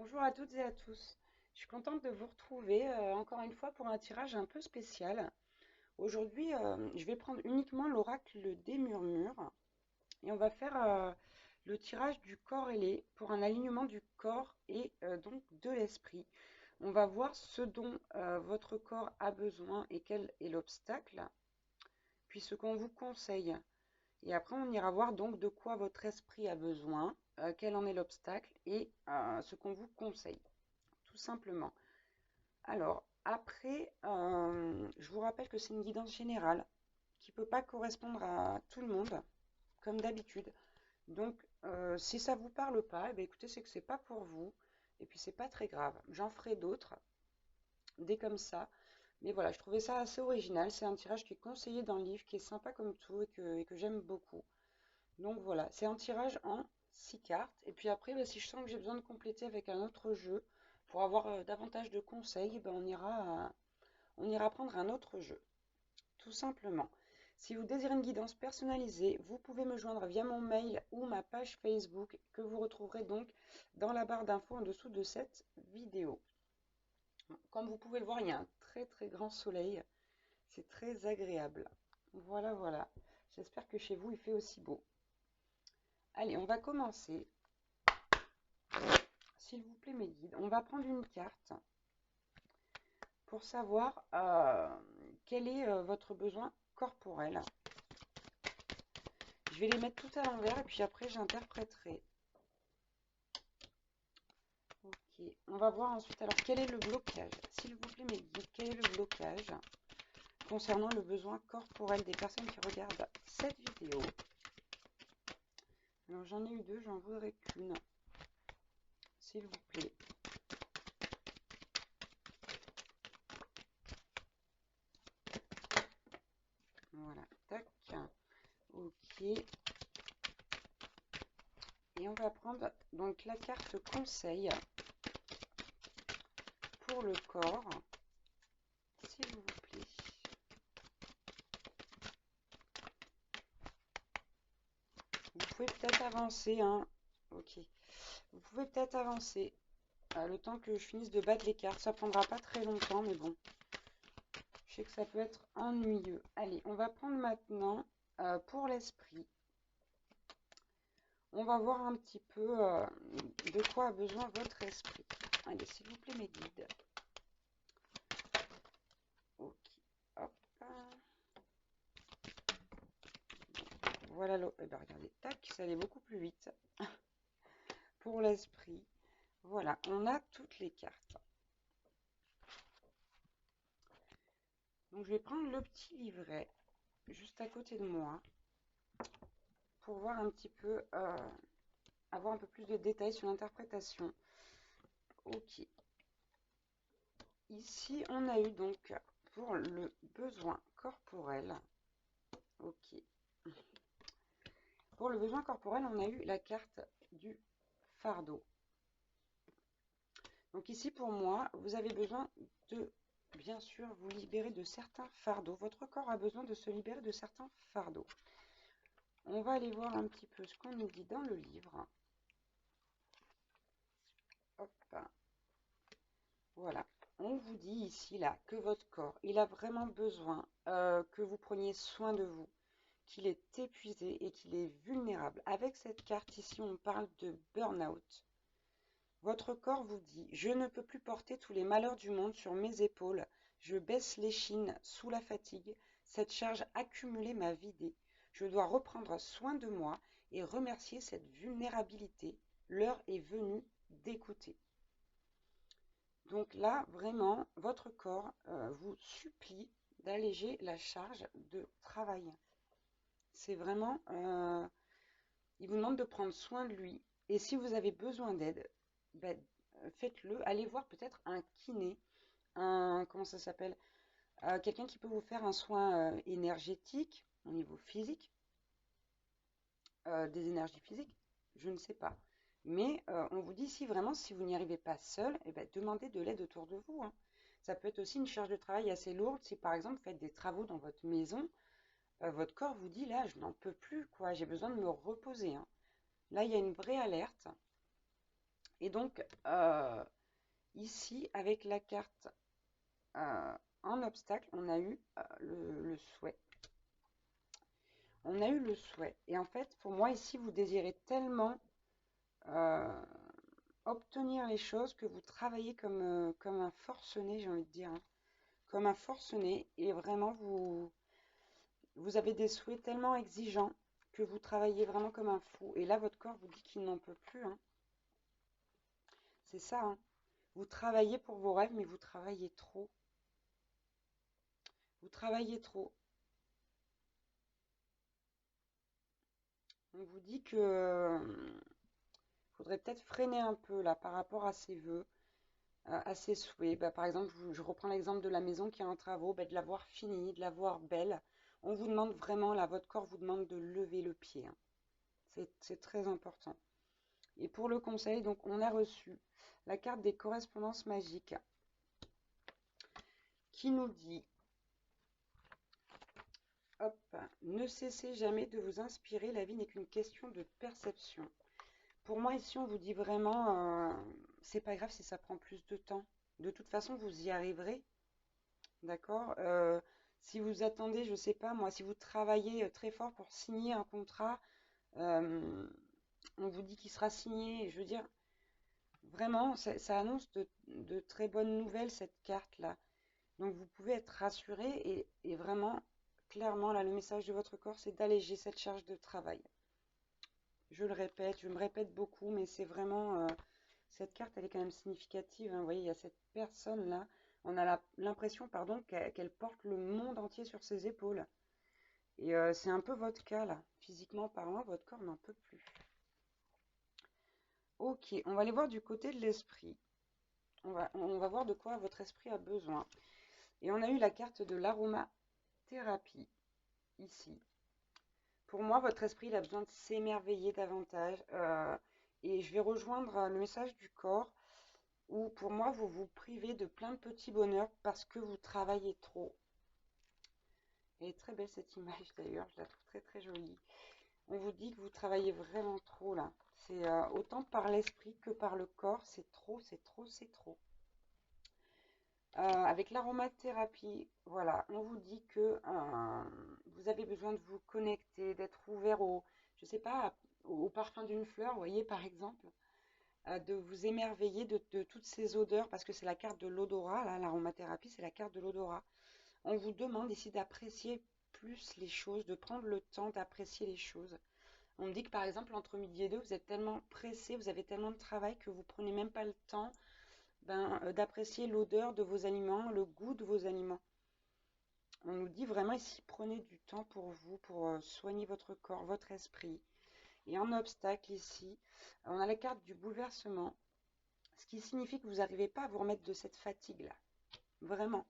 Bonjour à toutes et à tous. Je suis contente de vous retrouver encore une fois pour un tirage un peu spécial. Aujourd'hui, je vais prendre uniquement l'oracle des murmures et on va faire le tirage du corps ailé pour un alignement du corps et donc de l'esprit. On va voir ce dont votre corps a besoin et quel est l'obstacle, puis ce qu'on vous conseille. Et après, on ira voir donc de quoi votre esprit a besoin, quel en est l'obstacle et ce qu'on vous conseille, tout simplement. Alors, après, je vous rappelle que c'est une guidance générale qui ne peut pas correspondre à tout le monde, comme d'habitude. Donc, si ça ne vous parle pas, eh bien, écoutez, c'est que c'est pas pour vous. Et puis, c'est pas très grave. J'en ferai d'autres, des comme ça. Mais voilà, je trouvais ça assez original. C'est un tirage qui est conseillé dans le livre, qui est sympa comme tout et que j'aime beaucoup. Donc voilà, c'est un tirage en 6 cartes. Et puis après, bah, si je sens que j'ai besoin de compléter avec un autre jeu pour avoir davantage de conseils, bah, on ira prendre un autre jeu, tout simplement. Si vous désirez une guidance personnalisée, vous pouvez me joindre via mon mail ou ma page Facebook que vous retrouverez donc dans la barre d'infos en dessous de cette vidéo. Comme vous pouvez le voir, il y a un très très grand soleil. C'est très agréable. Voilà, voilà. J'espère que chez vous, il fait aussi beau. Allez, on va commencer. S'il vous plaît, mes guides, on va prendre une carte pour savoir quel est votre besoin corporel. Je vais les mettre tout à l'envers et puis après j'interpréterai. Ok, on va voir ensuite alors quel est le blocage. S'il vous plaît, mes guides, quel est le blocage concernant le besoin corporel des personnes qui regardent cette vidéo. Alors j'en ai eu deux, j'en voudrais qu'une. S'il vous plaît. Voilà, tac. Ok. Et on va prendre donc la carte conseil pour le corps, s'il vous plaît. Vous pouvez peut-être avancer, hein. Ok. Vous pouvez peut-être avancer le temps que je finisse de battre les cartes. Ça prendra pas très longtemps, mais bon. Je sais que ça peut être ennuyeux. Allez, on va prendre maintenant pour l'esprit. On va voir un petit peu de quoi a besoin votre esprit. Allez, s'il vous plaît, mes guides. Ok, hop. Voilà, eh ben, regardez, tac, ça allait beaucoup plus vite. Pour l'esprit, voilà, on a toutes les cartes. Donc, je vais prendre le petit livret juste à côté de moi pour voir un petit peu, avoir un peu plus de détails sur l'interprétation. Ok. Ici, on a eu donc pour le besoin corporel. Ok. Pour le besoin corporel, on a eu la carte du fardeau. Donc ici, pour moi, vous avez besoin de, bien sûr, vous libérer de certains fardeaux. Votre corps a besoin de se libérer de certains fardeaux. On va aller voir un petit peu ce qu'on nous dit dans le livre. Hop. Voilà. On vous dit ici, là, que votre corps, il a vraiment besoin que vous preniez soin de vous, qu'il est épuisé et qu'il est vulnérable. Avec cette carte ici, on parle de burn-out. Votre corps vous dit, je ne peux plus porter tous les malheurs du monde sur mes épaules. Je baisse l'échine sous la fatigue. Cette charge accumulée m'a vidé. Je dois reprendre soin de moi et remercier cette vulnérabilité. L'heure est venue d'écouter. Donc là, vraiment, votre corps vous supplie d'alléger la charge de travail. C'est vraiment, il vous demande de prendre soin de lui. Et si vous avez besoin d'aide, ben, faites-le. Allez voir peut-être un kiné, comment ça s'appelle? Quelqu'un qui peut vous faire un soin énergétique au niveau physique, des énergies physiques, je ne sais pas. Mais on vous dit si vraiment, si vous n'y arrivez pas seul, eh ben, demandez de l'aide autour de vous, hein. Ça peut être aussi une charge de travail assez lourde. Si par exemple, vous faites des travaux dans votre maison, votre corps vous dit là, je n'en peux plus, quoi, j'ai besoin de me reposer, hein. Là, il y a une vraie alerte. Et donc, ici, avec la carte en obstacle, on a eu le souhait. On a eu le souhait. Et en fait, pour moi, ici, vous désirez tellement euh, obtenir les choses que vous travaillez comme un forcené, j'ai envie de dire, hein. Comme un forcené. Et vraiment, vous avez des souhaits tellement exigeants que vous travaillez vraiment comme un fou. Et là, votre corps vous dit qu'il n'en peut plus, hein. C'est ça, hein. Vous travaillez pour vos rêves, mais vous travaillez trop. Vous travaillez trop. On vous dit que faudrait peut-être freiner un peu là par rapport à ses vœux, à ses souhaits. Bah, par exemple, je reprends l'exemple de la maison qui est en travaux, bah, de la voir finie, de la voir belle. On vous demande vraiment, là, votre corps vous demande de lever le pied, hein. C'est très important. Et pour le conseil, donc, on a reçu la carte des correspondances magiques qui nous dit, hop, ne cessez jamais de vous inspirer, la vie n'est qu'une question de perception. Pour moi, ici, on vous dit vraiment, c'est pas grave si ça prend plus de temps. De toute façon, vous y arriverez, d'accord? Si vous attendez, je sais pas moi, si vous travaillez très fort pour signer un contrat, euh, on vous dit qu'il sera signé. Je veux dire, vraiment, ça annonce de très bonnes nouvelles, cette carte-là. Donc, vous pouvez être rassuré et vraiment, clairement, là, le message de votre corps, c'est d'alléger cette charge de travail. Je le répète, je me répète beaucoup, mais c'est vraiment... cette carte, elle est quand même significative, hein. Vous voyez, il y a cette personne-là. On a l'impression, pardon, qu'elle porte le monde entier sur ses épaules. Et c'est un peu votre cas, là. Physiquement parlant, votre corps n'en peut plus. Ok, on va aller voir du côté de l'esprit. On va voir de quoi votre esprit a besoin. Et on a eu la carte de l'aromathérapie, ici. Pour moi, votre esprit, il a besoin de s'émerveiller davantage. Et je vais rejoindre le message du corps où pour moi vous vous privez de plein de petits bonheurs parce que vous travaillez trop. Elle est très belle cette image d'ailleurs, je la trouve très très jolie. On vous dit que vous travaillez vraiment trop là. C'est autant par l'esprit que par le corps, c'est trop, c'est trop, c'est trop. Avec l'aromathérapie, voilà, on vous dit que vous avez besoin de vous connecter, d'être ouvert je sais pas, au parfum d'une fleur, vous voyez par exemple. De vous émerveiller de toutes ces odeurs, parce que c'est la carte de l'odorat, là, l'aromathérapie, c'est la carte de l'odorat. On vous demande ici d'apprécier plus les choses, de prendre le temps d'apprécier les choses. On me dit que par exemple, entre midi et deux, vous êtes tellement pressé, vous avez tellement de travail que vous prenez même pas le temps d'apprécier l'odeur de vos aliments, le goût de vos aliments. On nous dit vraiment ici, prenez du temps pour vous, pour soigner votre corps, votre esprit. Et en obstacle ici, on a la carte du bouleversement. Ce qui signifie que vous n'arrivez pas à vous remettre de cette fatigue-là. Vraiment.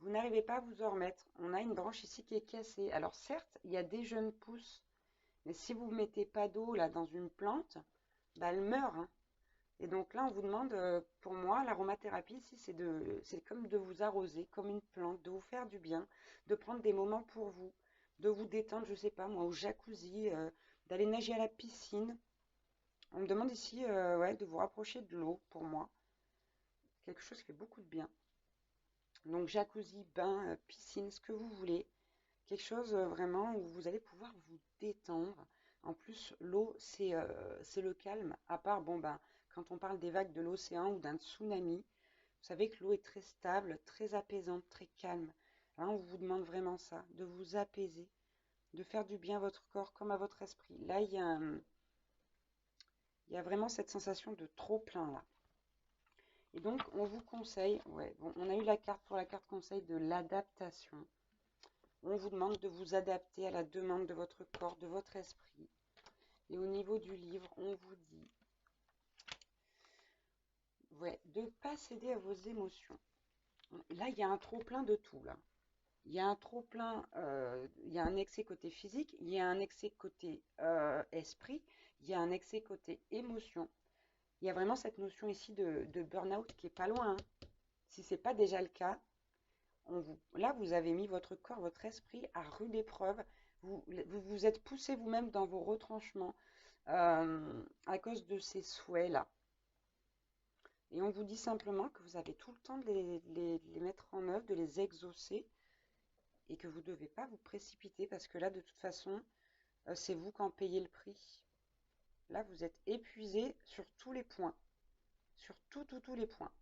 Vous n'arrivez pas à vous en remettre. On a une branche ici qui est cassée. Alors certes, il y a des jeunes pousses. Mais si vous ne mettez pas d'eau là dans une plante, bah, elle meurt, hein. Et donc là, on vous demande, pour moi, l'aromathérapie ici, c'est comme de vous arroser, comme une plante, de vous faire du bien, de prendre des moments pour vous, de vous détendre, je sais pas moi, au jacuzzi, d'aller nager à la piscine. On me demande ici, ouais, de vous rapprocher de l'eau, pour moi. Quelque chose qui fait beaucoup de bien. Donc jacuzzi, bain, piscine, ce que vous voulez. Quelque chose vraiment où vous allez pouvoir vous détendre. En plus, l'eau, c'est le calme. À part, bon, ben, quand on parle des vagues de l'océan ou d'un tsunami, vous savez que l'eau est très stable, très apaisante, très calme. Là, on vous demande vraiment ça, de vous apaiser, de faire du bien à votre corps comme à votre esprit. Là, il y a vraiment cette sensation de trop plein là. Et donc, on vous conseille, ouais, bon, on a eu la carte pour la carte conseil de l'adaptation. On vous demande de vous adapter à la demande de votre corps, de votre esprit. Et au niveau du livre, on vous dit, ouais, de ne pas céder à vos émotions. Là, il y a un trop-plein de tout, là. Il y a un trop-plein, il y a un excès côté physique, il y a un excès côté esprit, il y a un excès côté émotion. Il y a vraiment cette notion ici de burn-out qui est pas loin, hein. Si ce n'est pas déjà le cas, là, vous avez mis votre corps, votre esprit à rude épreuve. Vous êtes poussé vous-même dans vos retranchements à cause de ces souhaits-là. Et on vous dit simplement que vous avez tout le temps de les mettre en œuvre, de les exaucer, et que vous ne devez pas vous précipiter, parce que là, de toute façon, c'est vous qui en payez le prix. Là, vous êtes épuisé sur tous les points, sur tous les points.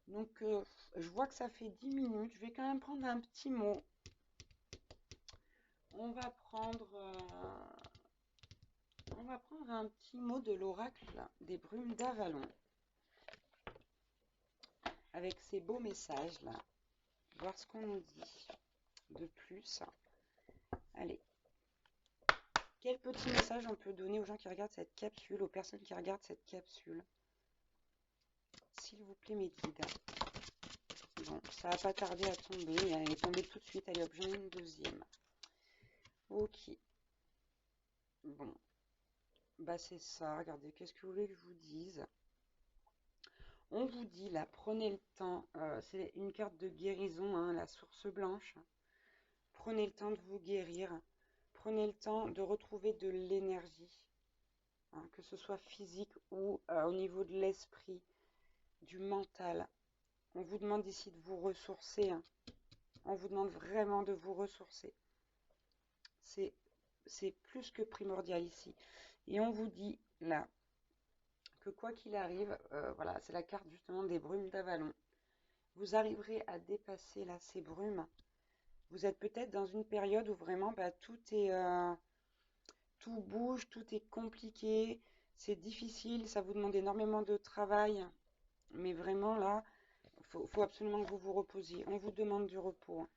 Donc, je vois que ça fait 10 minutes. Je vais quand même prendre un petit mot. On va prendre, un petit mot de l'oracle des brumes d'Avalon. Avec ces beaux messages là. Voir ce qu'on nous dit de plus. Allez. Quel petit message on peut donner aux gens qui regardent cette capsule, aux personnes qui regardent cette capsule? S'il vous plaît, mes guides. Bon, ça va pas tarder à tomber. Elle est tombée tout de suite. Allez hop, j'en ai une deuxième. Ok. Bon. Bah c'est ça. Regardez, qu'est-ce que vous voulez que je vous dise? On vous dit là, prenez le temps. C'est une carte de guérison, hein, la source blanche. Prenez le temps de vous guérir. Prenez le temps de retrouver de l'énergie, hein, que ce soit physique ou au niveau de l'esprit, du mental. On vous demande ici de vous ressourcer, hein. On vous demande vraiment de vous ressourcer. C'est plus que primordial ici. Et on vous dit là que quoi qu'il arrive, voilà, c'est la carte justement des brumes d'Avalon. Vous arriverez à dépasser là ces brumes. Vous êtes peut-être dans une période où vraiment tout est, tout bouge, tout est compliqué, c'est difficile, ça vous demande énormément de travail. Mais vraiment là, faut absolument que vous vous reposiez. On vous demande du repos, hein.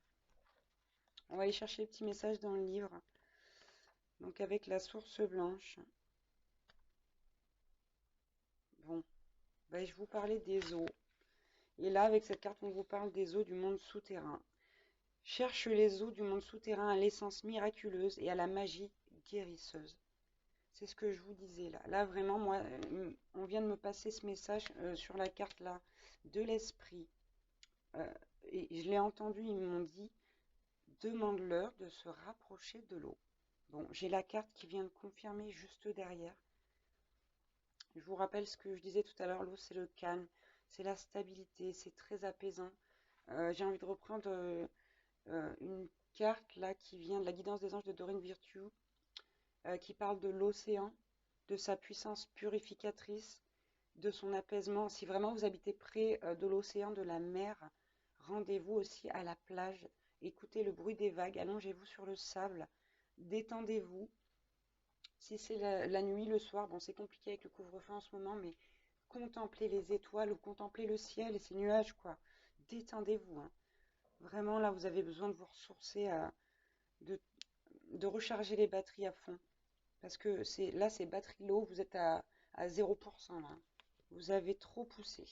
On va aller chercher le petit message dans le livre. Donc avec la source blanche. Bon, je vous parlais des eaux. Et là, avec cette carte, on vous parle des eaux du monde souterrain. Cherche les eaux du monde souterrain à l'essence miraculeuse et à la magie guérisseuse. C'est ce que je vous disais là. Là, vraiment, moi, on vient de me passer ce message sur la carte là, de l'esprit. Et je l'ai entendu, ils m'ont dit, demande-leur de se rapprocher de l'eau. Bon, j'ai la carte qui vient de confirmer juste derrière. Je vous rappelle ce que je disais tout à l'heure, l'eau c'est le calme, c'est la stabilité, c'est très apaisant. J'ai envie de reprendre une carte là qui vient de la guidance des anges de Doreen Virtue, qui parle de l'océan, de sa puissance purificatrice, de son apaisement. Si vraiment vous habitez près de l'océan, de la mer, rendez-vous aussi à la plage, écoutez le bruit des vagues, allongez-vous sur le sable, détendez-vous. Si c'est la nuit, le soir, bon c'est compliqué avec le couvre-feu en ce moment, mais contemplez les étoiles ou contemplez le ciel et ces nuages, quoi. Détendez-vous, hein. Vraiment, là, vous avez besoin de vous ressourcer, de, de recharger les batteries à fond. Parce que c'est batterie low, vous êtes à 0% là. Vous avez trop poussé.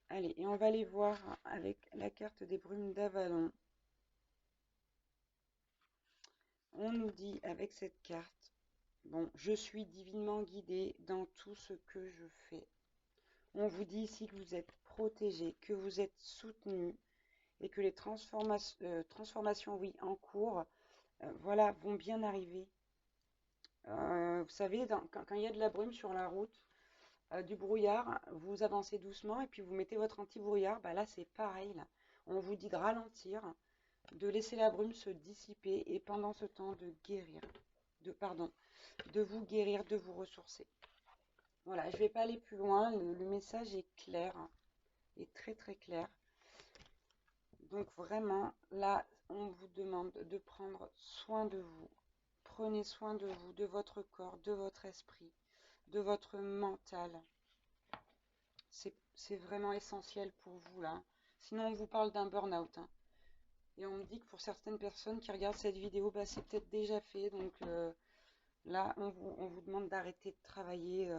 Allez, et on va aller voir avec la carte des brumes d'Avalon. On nous dit avec cette carte, bon, je suis divinement guidé dans tout ce que je fais. On vous dit ici que vous êtes protégé, que vous êtes soutenu et que les transformations, oui, en cours, voilà, vont bien arriver. Vous savez, quand il y a de la brume sur la route, du brouillard, vous avancez doucement et puis vous mettez votre anti-brouillard. Bah là, c'est pareil. Là. On vous dit de ralentir, de laisser la brume se dissiper et pendant ce temps de guérir, de vous guérir, de vous ressourcer. Voilà, je ne vais pas aller plus loin. Le message est clair, est très très clair. Donc vraiment, là, on vous demande de prendre soin de vous. Prenez soin de vous, de votre corps, de votre esprit, de votre mental. C'est vraiment essentiel pour vous là. Sinon, on vous parle d'un burn-out, hein. Et on me dit que pour certaines personnes qui regardent cette vidéo, c'est peut-être déjà fait. Donc là, on vous demande d'arrêter de travailler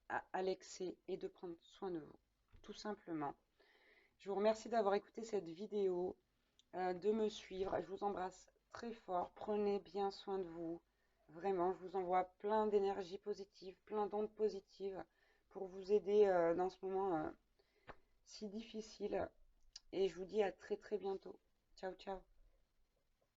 à l'excès et de prendre soin de vous, tout simplement. Je vous remercie d'avoir écouté cette vidéo, de me suivre. Je vous embrasse très fort. Prenez bien soin de vous. Vraiment, je vous envoie plein d'énergie positive, plein d'ondes positives pour vous aider dans ce moment si difficile. Et je vous dis à très très bientôt. Ciao, ciao.